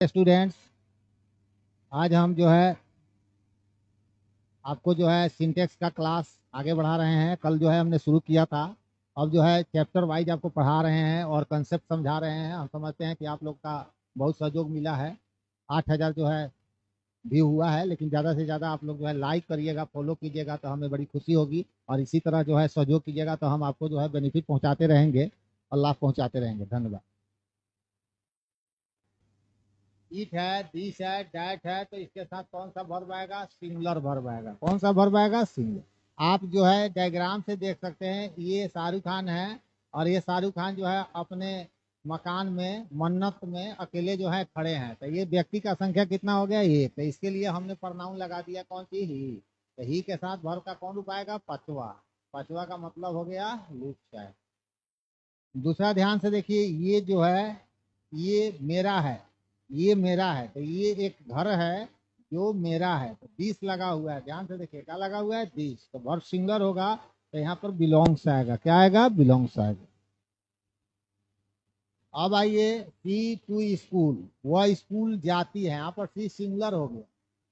Students, आज हम जो है आपको जो है सिंटेक्स का क्लास आगे बढ़ा रहे हैं। कल जो है हमने शुरू किया था। अब जो है चैप्टर वाइज आपको पढ़ा रहे हैं और कंसेप्ट समझा रहे हैं। हम समझते हैं कि आप लोग का बहुत सहयोग मिला है। 8,000 जो है व्यू हुआ है, लेकिन ज़्यादा से ज़्यादा आप लोग जो है लाइक करिएगा, फॉलो कीजिएगा तो हमें बड़ी खुशी होगी। और इसी तरह जो है सहयोग कीजिएगा तो हम आपको जो है बेनिफिट पहुँचाते रहेंगे और लाभ पहुँचाते रहेंगे। धन्यवाद। ईट है, दिस है, डैट है, तो इसके साथ कौन सा वर्ब आएगा? सिंगुलर वर्ब आएगा। कौन सा वर्ब आएगा? सिंगुलर। आप जो है डायग्राम से देख सकते हैं, ये शाहरुख खान है और ये शाहरुख खान जो है अपने मकान में मन्नत में अकेले जो है खड़े हैं। तो ये व्यक्ति का संख्या कितना हो गया? एक। तो इसके लिए हमने प्रोनाउन लगा दिया, कौन सी? ही। तो ही के साथ वर्ब का कौन रूप आएगा? पचवा। पचवा का मतलब हो गया लुक है। दूसरा ध्यान से देखिए, ये जो है ये मेरा है, ये मेरा है। तो ये एक घर है जो मेरा है, तो दिस लगा हुआ है। ध्यान से देखिए, क्या लगा हुआ है? दिस। तो वर्ब सिंगुलर होगा तो यहाँ पर बिलोंग्स आएगा। क्या आएगा? बिलोंग्स आएगा। अब आइए, सी टू स्कूल, वह स्कूल जाती है। यहाँ पर सी सिंगुलर हो गया।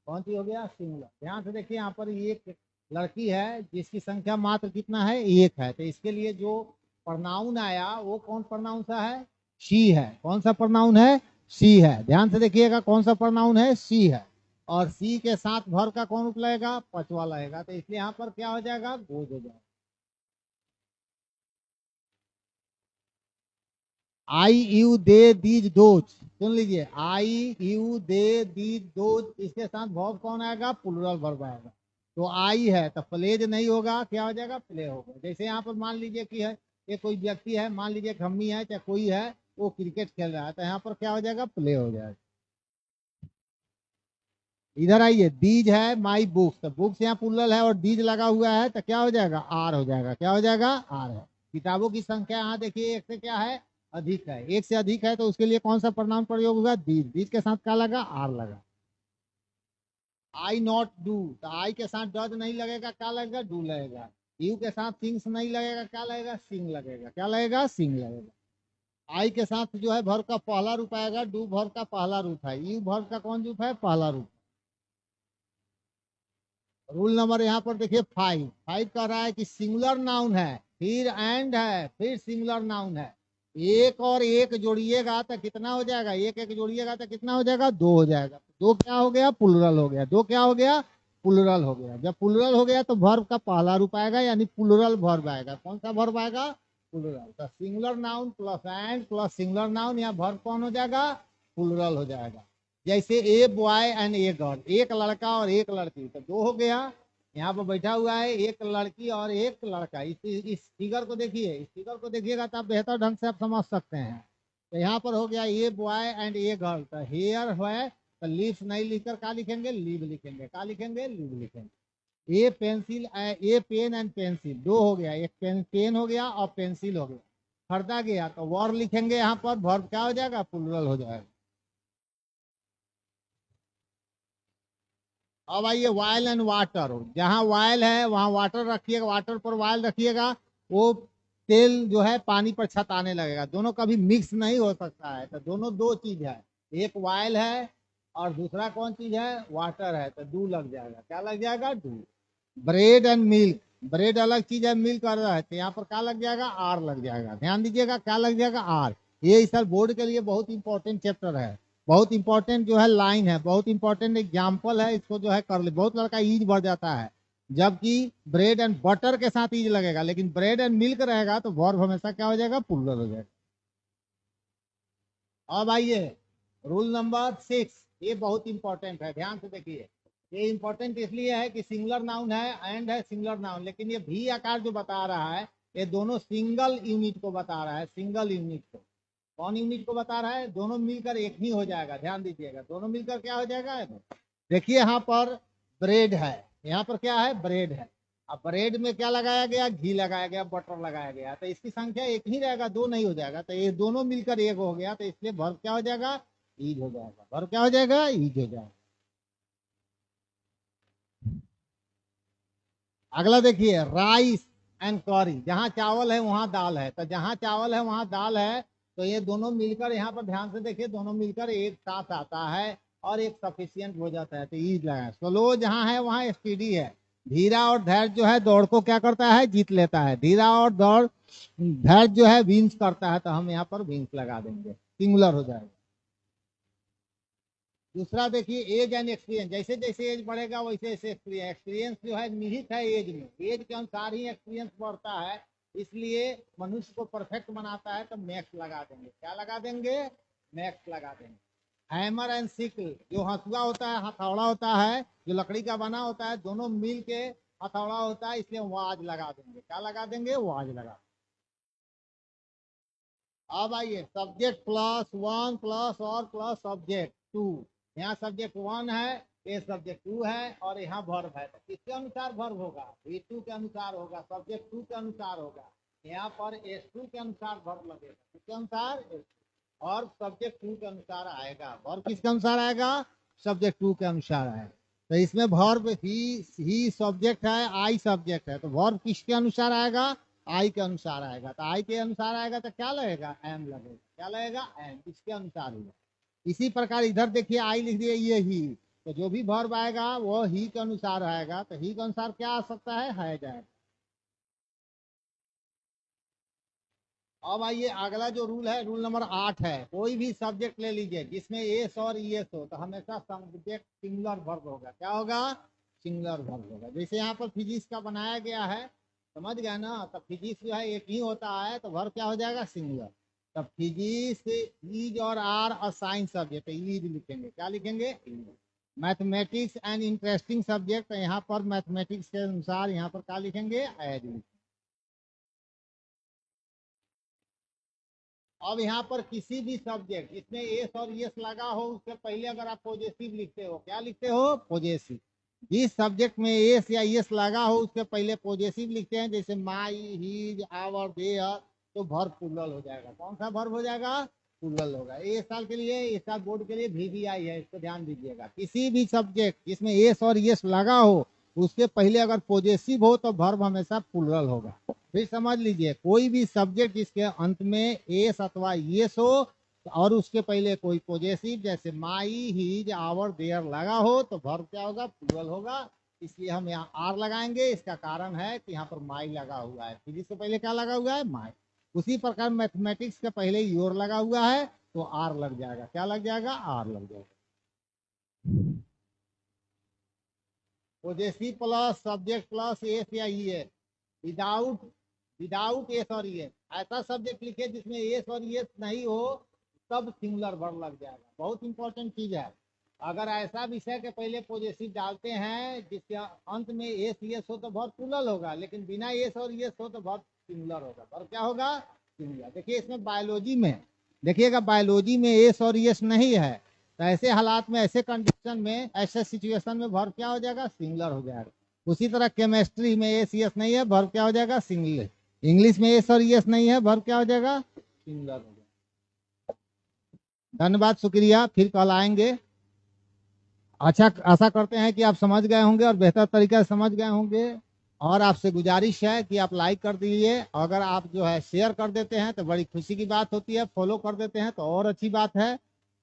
कौन सी हो गया? सिंगुलर। ध्यान से देखिए, यहाँ पर एक लड़की है जिसकी संख्या मात्र कितना है? एक है। तो इसके लिए जो प्रोनाउन आया वो कौन प्रोनाउन सा है? शी है। कौन सा प्रोनाउन है? शी है। ध्यान से देखिएगा, कौन सा प्रोनाउन है? शी है। और सी के साथ वर्ब का कौन रूप लगेगा? पचवा लगेगा। तो इसलिए यहाँ पर क्या हो जाएगा? गोज हो जाएगा। आई यू दे दीज दोज, सुन लीजिए, आई यू दे दीज दोज, इसके साथ वर्ब कौन आएगा? प्लूरल वर्ब आएगा। तो आई है तो प्लेज नहीं होगा, क्या हो जाएगा? प्ले होगा। जैसे यहाँ पर मान लीजिए कि है ये कोई व्यक्ति है, मान लीजिए खम्मी है चाहे कोई है, वो क्रिकेट खेल रहा है, तो यहाँ पर क्या हो जाएगा? प्ले हो जाएगा। इधर आइए, दीज है माई बुक्स, तो बुक्स यहाँ प्लूरल है और दीज लगा हुआ है तो क्या हो जाएगा? आर हो जाएगा। क्या हो जाएगा? आर है। किताबों की संख्या यहाँ देखिए एक से क्या है? अधिक है। एक से अधिक है तो उसके लिए कौन सा प्रनाउन प्रयोग होगा? दीज। दीज के साथ क्या लगा? आर लगा। आई नॉट डू, तो आई के साथ डज नहीं लगेगा, क्या लगेगा? डू लगेगा। यू के साथ थिंग्स नहीं लगेगा, क्या लगेगा? सिंग लगेगा। क्या लगेगा? सिंग लगेगा। आई के साथ जो है वर्ब का पहला रूप आएगा। डू वर्ब का पहला रूप है। यू वर्ब का कौन रूप है? पहला रूप। रूल नंबर यहाँ पर देखिए 5। 5 कह रहा है कि सिंगुलर नाउन है, फिर एंड है, फिर सिंगुलर नाउन है, एक और एक जोड़िएगा तो कितना हो जाएगा? एक एक जोड़िएगा तो कितना हो जाएगा? दो हो जाएगा। दो क्या हो गया? प्लुरल हो गया। दो क्या हो गया? प्लुरल हो गया। जब प्लुरल हो गया तो वर्ब का पहला रूप आएगा, यानी प्लुरल वर्ब आएगा। कौन सा वर्ब आएगा? प्लुरल। तो singular noun plus and plus singular noun, या वर्ब कौन हो जाएगा? प्लुरल हो जाएगा। जैसे a boy and a girl, एक लड़का और एक लड़की, तो दो हो गया। यहाँ पर बैठा हुआ है एक लड़की और एक लड़का। इस फिगर को देखिए, इस फिगर को देखिएगा तो आप बेहतर ढंग से आप समझ सकते हैं। तो यहाँ पर हो गया a boy and a girl. तो हेयर है तो लिव्स नहीं लिखकर क्या लिखेंगे? लिव लिखेंगे। क्या लिखेंगे? लिव लिखेंगे। A pencil, a pen and pencil, दो हो गया। एक पेन हो गया और पेंसिल हो गया। खरीदा गया तो वर्ब लिखेंगे। यहाँ पर वर्ब क्या हो जाएगा? प्लुरल हो जाएगा। अब आइए, वायल एंड वाटर। जहाँ वायल है वहाँ वाटर रखिएगा, वाटर पर वायल रखिएगा, वो तेल जो है पानी पर छताने लगेगा। दोनों कभी मिक्स नहीं हो सकता है। तो दोनों दो चीज है, एक वायल है और दूसरा कौन चीज है? वाटर है। तो डू लग जाएगा। क्या लग जाएगा? Do. Bread and milk, bread अलग चीज है, मिल्क अलग है, तो यहाँ पर क्या लग जाएगा? आर लग जाएगा। ध्यान दीजिएगा, क्या लग जाएगा? आर। ये इस साल बोर्ड के लिए बहुत इंपॉर्टेंट चैप्टर है, बहुत इंपॉर्टेंट जो है लाइन है, बहुत इंपॉर्टेंट एग्जाम्पल है। इसको जो है कर ले, बहुत लड़का ईज बढ़ जाता है। जबकि ब्रेड एंड बटर के साथ ईज लगेगा, लेकिन ब्रेड एंड मिल्क रहेगा तो वर्ब हमेशा क्या हो जाएगा? प्लुरल हो जाएगा। अब आइए, रूल नंबर 6, ये बहुत इंपॉर्टेंट है, ध्यान से देखिए। ये इंपॉर्टेंट इसलिए है कि सिंगुलर नाउन है, एंड है सिंगुलर नाउन, लेकिन ये भी आकार जो बता रहा है ये दोनों सिंगल यूनिट को बता रहा है। सिंगल यूनिट को, कौन यूनिट को बता रहा है? दोनों मिलकर एक ही हो जाएगा। ध्यान दीजिएगा, दोनों मिलकर क्या हो जाएगा? देखिए यहाँ पर ब्रेड है, यहाँ पर क्या है? ब्रेड है। अब ब्रेड में क्या लगाया गया? घी लगाया गया, बटर लगाया गया, तो इसकी संख्या एक ही रहेगा, दो नहीं हो जाएगा। तो ये दोनों मिलकर एक हो गया, तो इसलिए वर्ब क्या हो जाएगा? ईज हो जाएगा। वर्ब क्या हो जाएगा? ईज हो जाएगा। अगला देखिए, राइस एंड करी। जहाँ चावल है वहाँ दाल है, तो जहाँ चावल है वहाँ दाल है, तो ये दोनों मिलकर, यहाँ पर ध्यान से देखिए, दोनों मिलकर एक साथ आता है और एक सफिशियंट हो जाता है। तो ईज लगाए। स्लो जहाँ है वहाँ स्पीडी है। धीरा और धैर्य जो है दौड़ को क्या करता है, जीत लेता है। धीरा और दौड़ धैर्य जो है विंस करता है, तो हम यहाँ पर विंस लगा देंगे, सिंगुलर हो जाएगा। दूसरा देखिए, एज एंड एक्सपीरियंस। जैसे जैसे एज बढ़ेगा वैसे वैसे एक्सपीरियंस। एक्सपीरियंस जो है निहित है एज में, एज के अनुसार ही एक्सपीरियंस बढ़ता है, इसलिए मनुष्य को परफेक्ट बनाता है। तो मैक्स लगा देंगे। क्या लगा देंगे, मैक्स लगा देंगे। हैमर एंड सिकल, जो हंसुआ होता है, हथौड़ा होता है, जो लकड़ी का बना होता है, दोनों मिल के हथौड़ा होता है, इसलिए वाज लगा देंगे। क्या लगा देंगे, वाज लगा। अब आइए, सब्जेक्ट प्लस वन प्लस और प्लस सब्जेक्ट टू। यहाँ सब्जेक्ट वन है, ये सब्जेक्ट टू है, और यहाँ वर्ब है। तो किसके अनुसार वर्ब होगा, V2 के अनुसार होगा, सब्जेक्ट टू के अनुसार होगा। यहाँ पर S2 के अनुसार वर्ब लगेगा। किसके अनुसार, और सब्जेक्ट टू के अनुसार आएगा। वर्ब किसके अनुसार आएगा, सब्जेक्ट टू के अनुसार आएगा। तो इसमें वर्ब ही सब्जेक्ट है, आई सब्जेक्ट है, तो वर्ब किसके अनुसार आएगा, आई के अनुसार आएगा। तो आई के अनुसार आएगा तो क्या लगेगा, एम लगेगा। क्या लगेगा, एम, इसके अनुसार होगा। इसी प्रकार इधर देखिए, आई लिख दिए, ये ही, तो जो भी वर्ब आएगा वो ही के अनुसार आएगा। तो ही के अनुसार क्या आ सकता है जाएगा। अब आइए, अगला जो रूल है, रूल नंबर 8 है। कोई भी सब्जेक्ट ले लीजिए जिसमें एस और ईएस हो, तो हमेशा सब्जेक्ट सिंगुलर वर्ब होगा। क्या होगा, सिंगुलर वर्ब होगा। जैसे यहाँ पर फिजिक्स का बनाया गया है, समझ गया ना। तो फिजिक्स जो है एक ही होता है, तो वर्ब क्या हो जाएगा, सिंगुलर। तब फिजिक्स इज और आर असाइन सब्जेक्ट, इज लिखेंगे। क्या लिखेंगे, मैथमेटिक्स एंड इंटरेस्टिंग सब्जेक्ट, यहाँ पर मैथमेटिक्स के अनुसार यहाँ पर क्या लिखेंगे, एज। अब यहाँ पर किसी भी सब्जेक्ट जिसमें एस और यस लगा हो, उससे पहले अगर आप पॉजिटिव लिखते हो, क्या लिखते हो, पॉजिटिव। जिस सब्जेक्ट में एस या यस लगा हो उसके पहले पॉजिटिव लिखते हैं, जैसे माई, हीज, आवर, देयर, तो वर्ब प्लूरल हो जाएगा। कौन सा वर्ब हो जाएगा, प्लूरल होगा। इस साल के लिए, इस साल बोर्ड के लिए VVI है, इसको ध्यान दीजिएगा। किसी भी सब्जेक्ट जिसमें एस और यस लगा हो उसके पहले अगर पॉजिटिव हो तो वर्ब हमेशा प्लूरल होगा। फिर समझ लीजिए, कोई भी सब्जेक्ट जिसके अंत में एस अथवा यस हो और उसके पहले कोई पॉजिटिव जैसे माई, हीज, आवर, देयर लगा हो, तो वर्ब क्या होगा, प्लूरल होगा। इसलिए हम यहाँ आर लगाएंगे। इसका कारण है कि यहाँ पर माई लगा हुआ है। फिजिक्स से पहले क्या लगा हुआ है, माई। उसी प्रकार मैथमेटिक्स के पहले योर लगा हुआ है, तो आर लग जाएगा। क्या लग जाएगा, आर लग जाएगा। Positive plus subject plus S या E S, without without S और एस। ऐसा सब्जेक्ट लिखे जिसमें एस और एस नहीं हो, तब सिंगुलर वर्ब लग जाएगा। बहुत इंपॉर्टेंट चीज है। अगर ऐसा विषय के पहले पॉजिटिव डालते हैं जिसके अंत में एस एस हो, तो वर्ब प्लूरल होगा, लेकिन बिना एस और एस हो तो वर्ब सिंगुलर होगा। वर्ब क्या होगा, सिंगुलर। देखिए इसमें बायोलॉजी में, देखिएगा बायोलॉजी में एस और एस नहीं है, तो ऐसे हालात में, ऐसे कंडीशन में, ऐसे सिचुएशन में वर्ब क्या हो जाएगा, सिंगुलर हो जाएगा। उसी तरह केमिस्ट्री में एस एस नहीं है, वर्ब क्या हो जाएगा, सिंगुलर। इंग्लिश में एस और एस नहीं है, वर्ब क्या हो जाएगा, सिंगुलर हो जाएगा। धन्यवाद, शुक्रिया, फिर कल आएंगे। अच्छा, आशा करते हैं कि आप समझ गए होंगे और बेहतर तरीके से समझ गए होंगे। और आपसे गुजारिश है कि आप लाइक कर दीजिए। अगर आप जो है शेयर कर देते हैं तो बड़ी खुशी की बात होती है। फॉलो कर देते हैं तो और अच्छी बात है।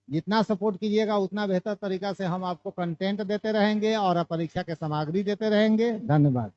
जितना सपोर्ट कीजिएगा उतना बेहतर तरीका से हम आपको कंटेंट देते रहेंगे और परीक्षा के सामग्री देते रहेंगे। धन्यवाद।